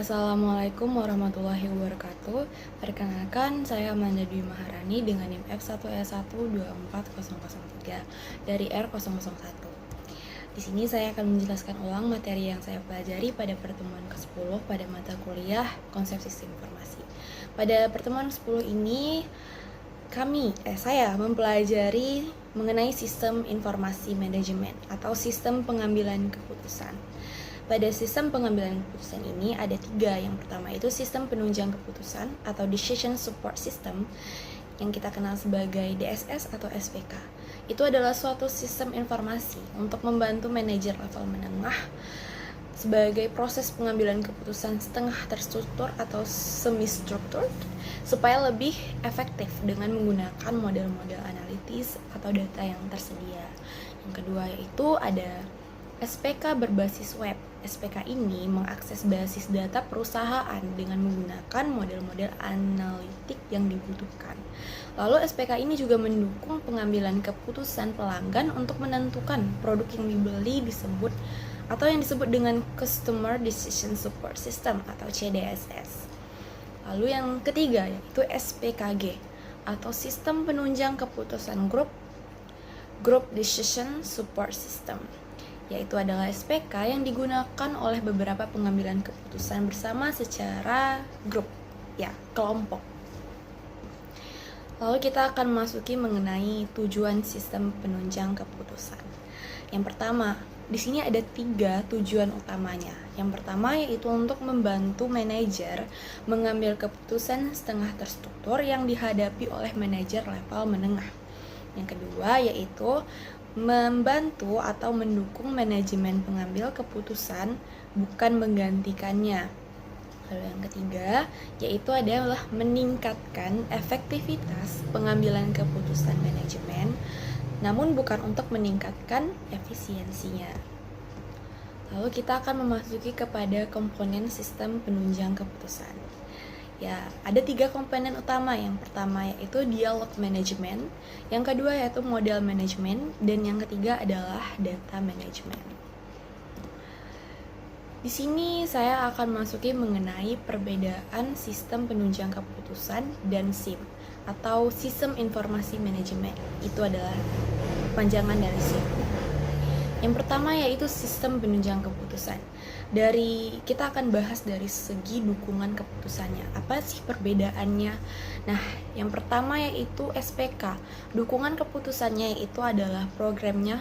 Assalamualaikum warahmatullahi wabarakatuh. Perkenalkan, saya Amanda Dwi Maharani dengan NIM F1E1240003 dari R001. Di sini saya akan menjelaskan ulang materi yang saya pelajari pada pertemuan ke-10 pada mata kuliah Konsep Sistem Informasi. Pada pertemuan ke-10 ini, saya mempelajari mengenai sistem informasi manajemen atau sistem pengambilan keputusan. Pada sistem pengambilan keputusan ini ada 3. Yang pertama itu sistem penunjang keputusan atau Decision Support System yang kita kenal sebagai DSS atau SPK. Itu adalah suatu sistem informasi untuk membantu manajer level menengah sebagai proses pengambilan keputusan setengah terstruktur atau semi-struktur supaya lebih efektif dengan menggunakan model-model analitis atau data yang tersedia. Yang kedua yaitu ada SPK berbasis web. SPK ini mengakses basis data perusahaan dengan menggunakan model-model analitik yang dibutuhkan. Lalu SPK ini juga mendukung pengambilan keputusan pelanggan untuk menentukan produk yang dibeli yang disebut dengan Customer Decision Support System atau CDSS. Lalu yang ketiga yaitu SPKG atau Sistem Penunjang Keputusan Group Decision Support System, yaitu adalah SPK yang digunakan oleh beberapa pengambilan keputusan bersama secara kelompok. Lalu kita akan memasuki mengenai tujuan sistem penunjang keputusan. Yang pertama, di sini ada 3 tujuan utamanya. Yang pertama yaitu untuk membantu manajer mengambil keputusan setengah terstruktur yang dihadapi oleh manajer level menengah. Yang kedua yaitu membantu atau mendukung manajemen pengambil keputusan, bukan menggantikannya. Lalu yang ketiga yaitu adalah meningkatkan efektivitas pengambilan keputusan manajemen, namun bukan untuk meningkatkan efisiensinya. Lalu kita akan memasuki kepada komponen sistem penunjang keputusan. Ada 3 komponen utama. Yang pertama yaitu dialog manajemen, yang kedua yaitu model manajemen, dan yang ketiga adalah data manajemen. Di sini saya akan masuki mengenai perbedaan sistem penunjang keputusan dan SIM atau Sistem Informasi Manajemen. Itu adalah panjangan dari SIM. Yang pertama yaitu sistem penunjang keputusan. Kita akan bahas dari segi dukungan keputusannya. Apa sih perbedaannya? Nah, yang pertama yaitu SPK. Dukungan keputusannya itu adalah problem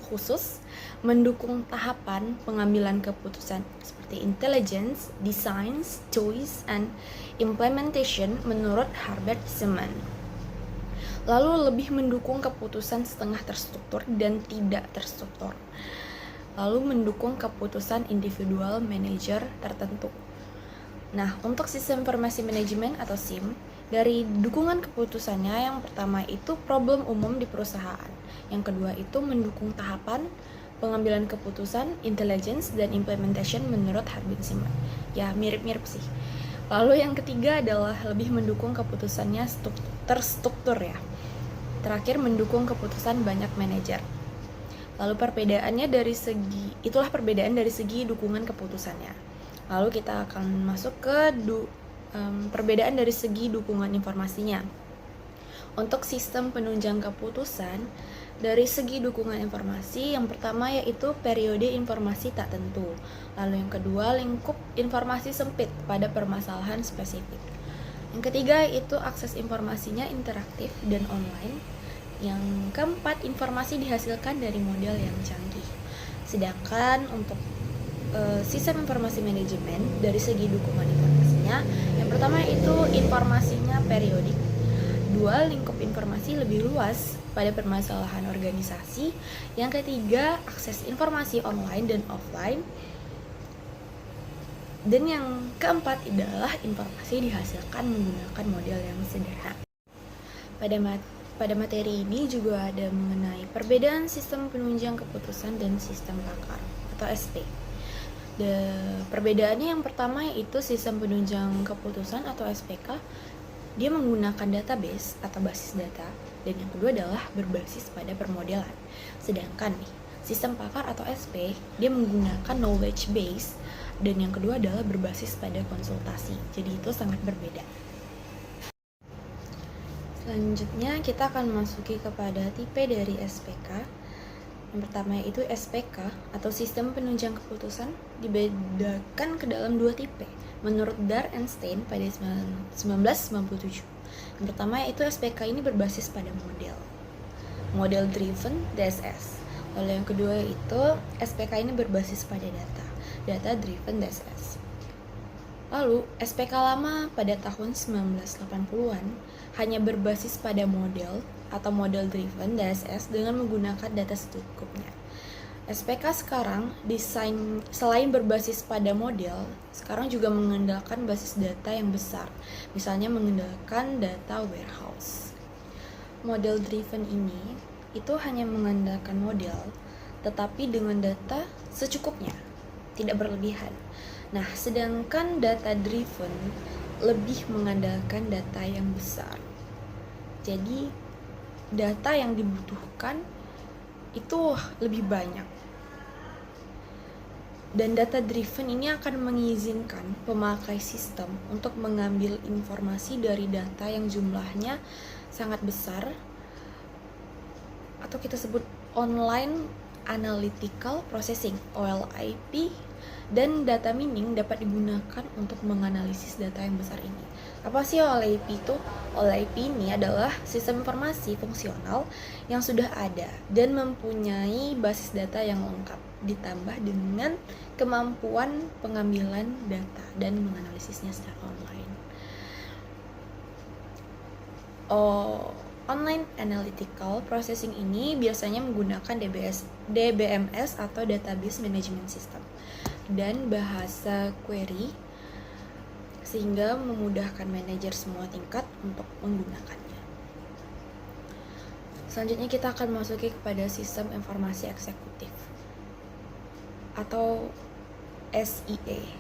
khusus mendukung tahapan pengambilan keputusan seperti intelligence, design, choice, and implementation menurut Herbert Simon. Lalu lebih mendukung keputusan setengah terstruktur dan tidak terstruktur. Lalu mendukung keputusan individual manajer tertentu. Nah, untuk sistem informasi manajemen atau SIM, dari dukungan keputusannya yang pertama itu problem umum di perusahaan. Yang kedua itu mendukung tahapan pengambilan keputusan, intelligence, dan implementation menurut Herbert Simon. Mirip-mirip sih. Lalu yang ketiga adalah lebih mendukung keputusannya terstruktur ya. Terakhir mendukung keputusan banyak manajer. Lalu itulah perbedaan dari segi dukungan keputusannya. Lalu kita akan masuk ke perbedaan dari segi dukungan informasinya. Untuk sistem penunjang keputusan, dari segi dukungan informasi, yang pertama yaitu periode informasi tak tentu. Lalu yang kedua, lingkup informasi sempit pada permasalahan spesifik. Yang ketiga yaitu akses informasinya interaktif dan online. Yang keempat, informasi dihasilkan dari model yang canggih. Sedangkan untuk sistem informasi manajemen dari segi dukungan informasinya, yang pertama itu informasinya periodik. 2, lingkup informasi lebih luas pada permasalahan organisasi. Yang ketiga, akses informasi online dan offline. Dan yang keempat adalah informasi dihasilkan menggunakan model yang sederhana. Pada materi ini juga ada mengenai perbedaan sistem penunjang keputusan dan sistem pakar atau SP. Perbedaannya yang pertama yaitu sistem penunjang keputusan atau SPK, dia menggunakan database atau basis data, dan yang kedua adalah berbasis pada permodelan. Sedangkan sistem pakar atau SP, dia menggunakan knowledge base dan yang kedua adalah berbasis pada konsultasi. Jadi itu sangat berbeda. Selanjutnya kita akan memasuki kepada tipe dari SPK. Yang pertama yaitu SPK atau Sistem Penunjang Keputusan dibedakan ke dalam dua tipe menurut Dar and Stein pada 1997. Yang pertama yaitu SPK ini berbasis pada model driven DSS. Lalu yang kedua itu SPK ini berbasis pada data driven DSS. Lalu SPK lama pada tahun 1980-an hanya berbasis pada model atau model driven DSS dengan menggunakan data secukupnya. SPK sekarang selain berbasis pada model, sekarang juga mengandalkan basis data yang besar, misalnya mengandalkan data warehouse. Model driven ini itu hanya mengandalkan model, tetapi dengan data secukupnya, tidak berlebihan. Nah, sedangkan data driven lebih mengandalkan data yang besar. Jadi, data yang dibutuhkan itu lebih banyak. Dan data driven ini akan mengizinkan pemakai sistem untuk mengambil informasi dari data yang jumlahnya sangat besar, atau kita sebut online analytical processing (OLAP), dan data mining dapat digunakan untuk menganalisis data yang besar ini. Apa sih OLAP itu? OLAP ini adalah sistem informasi fungsional yang sudah ada dan mempunyai basis data yang lengkap, ditambah dengan kemampuan pengambilan data dan menganalisisnya secara online. Online Analytical Processing ini biasanya menggunakan DBMS atau Database Management System dan bahasa query, sehingga memudahkan manajer semua tingkat untuk menggunakannya. Selanjutnya kita akan memasuki kepada Sistem Informasi Eksekutif atau SIE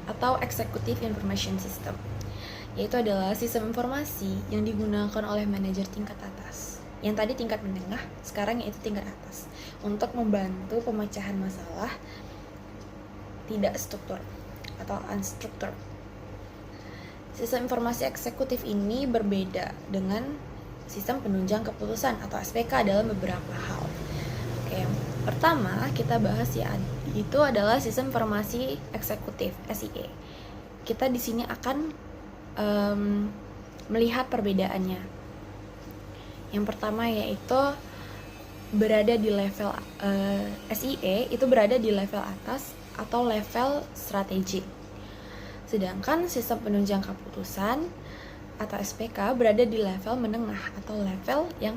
atau Executive Information System, yaitu adalah sistem informasi yang digunakan oleh manajer tingkat atas. Yang tadi tingkat menengah, sekarang yaitu tingkat atas, untuk membantu pemecahan masalah tidak struktur atau unstructured. Sistem informasi eksekutif ini berbeda dengan sistem penunjang keputusan atau SPK dalam beberapa hal. Oke, yang pertama kita bahas itu adalah sistem informasi eksekutif (SIE). Kita di sini akan melihat perbedaannya. Yang pertama yaitu berada di level SIE itu berada di level atas atau level strategik. Sedangkan sistem penunjang keputusan atau SPK berada di level menengah atau level yang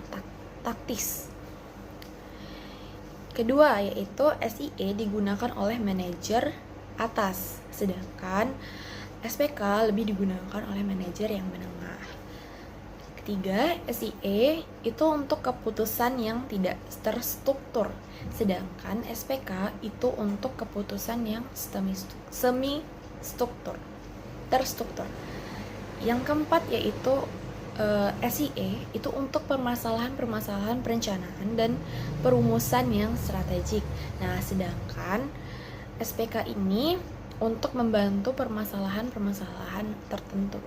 taktis. Kedua yaitu SIE digunakan oleh manajer atas, sedangkan SPK lebih digunakan oleh manajer yang menengah. Ketiga, SIE itu untuk keputusan yang tidak terstruktur, sedangkan SPK itu untuk keputusan yang terstruktur. Yang keempat yaitu SIE itu untuk permasalahan perencanaan dan perumusan yang strategik. Nah, sedangkan SPK ini untuk membantu permasalahan tertentu.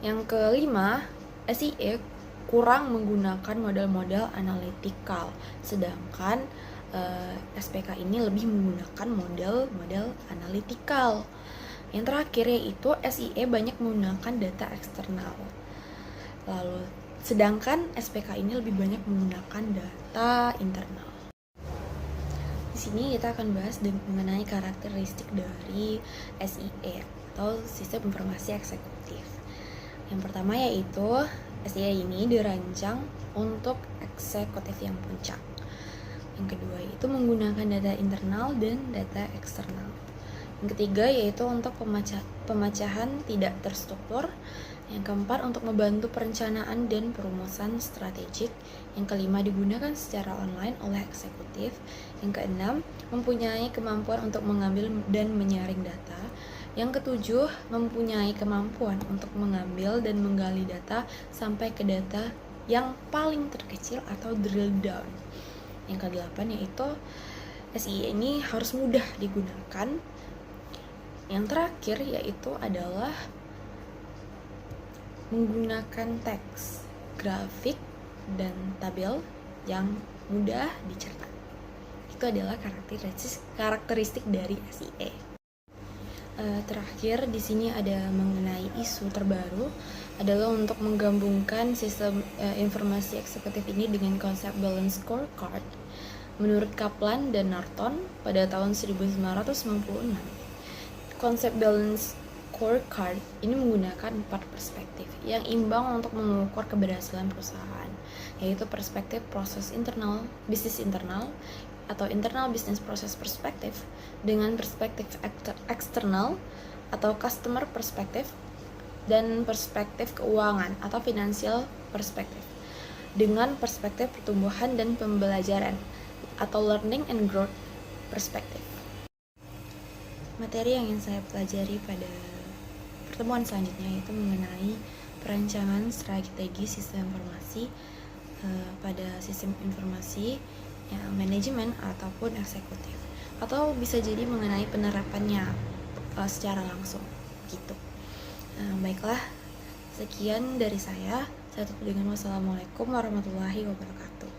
Yang kelima, SIE kurang menggunakan model-model analytical, sedangkan SPK ini lebih menggunakan model-model analytical. Yang terakhir yaitu SIE banyak menggunakan data eksternal. Lalu sedangkan SPK ini lebih banyak menggunakan data internal. Di sini kita akan bahas mengenai karakteristik dari SIE atau Sistem Informasi Eksekutif. Yang pertama yaitu SIE ini dirancang untuk eksekutif yang puncak. Yang kedua yaitu menggunakan data internal dan data eksternal. Yang ketiga yaitu untuk pemecahan tidak terstruktur. Yang keempat untuk membantu perencanaan dan perumusan strategik. Yang kelima digunakan secara online oleh eksekutif. Yang keenam mempunyai kemampuan untuk mengambil dan menyaring data. Yang ketujuh mempunyai kemampuan untuk mengambil dan menggali data sampai ke data yang paling terkecil atau drill down. Yang kedelapan yaitu SIE ini harus mudah digunakan. Yang terakhir yaitu adalah menggunakan teks, grafik, dan tabel yang mudah dicerna. Itu adalah karakteristik dari SIE. Terakhir di sini ada mengenai isu terbaru adalah untuk menggabungkan sistem informasi eksekutif ini dengan konsep balance scorecard. Menurut Kaplan dan Norton pada tahun 1996, konsep balance scorecard ini menggunakan 4 perspektif yang imbang untuk mengukur keberhasilan perusahaan, yaitu perspektif proses internal, bisnis internal, atau internal business process perspective, dengan perspektif eksternal atau customer perspective, dan perspektif keuangan atau financial perspective, dengan perspektif pertumbuhan dan pembelajaran atau learning and growth perspective. Materi yang ingin saya pelajari pada pertemuan selanjutnya yaitu mengenai perancangan strategi sistem informasi pada sistem informasi ya, manajemen ataupun eksekutif, atau bisa jadi mengenai penerapannya secara langsung gitu. Baiklah, sekian dari saya tutup dengan wassalamualaikum warahmatullahi wabarakatuh.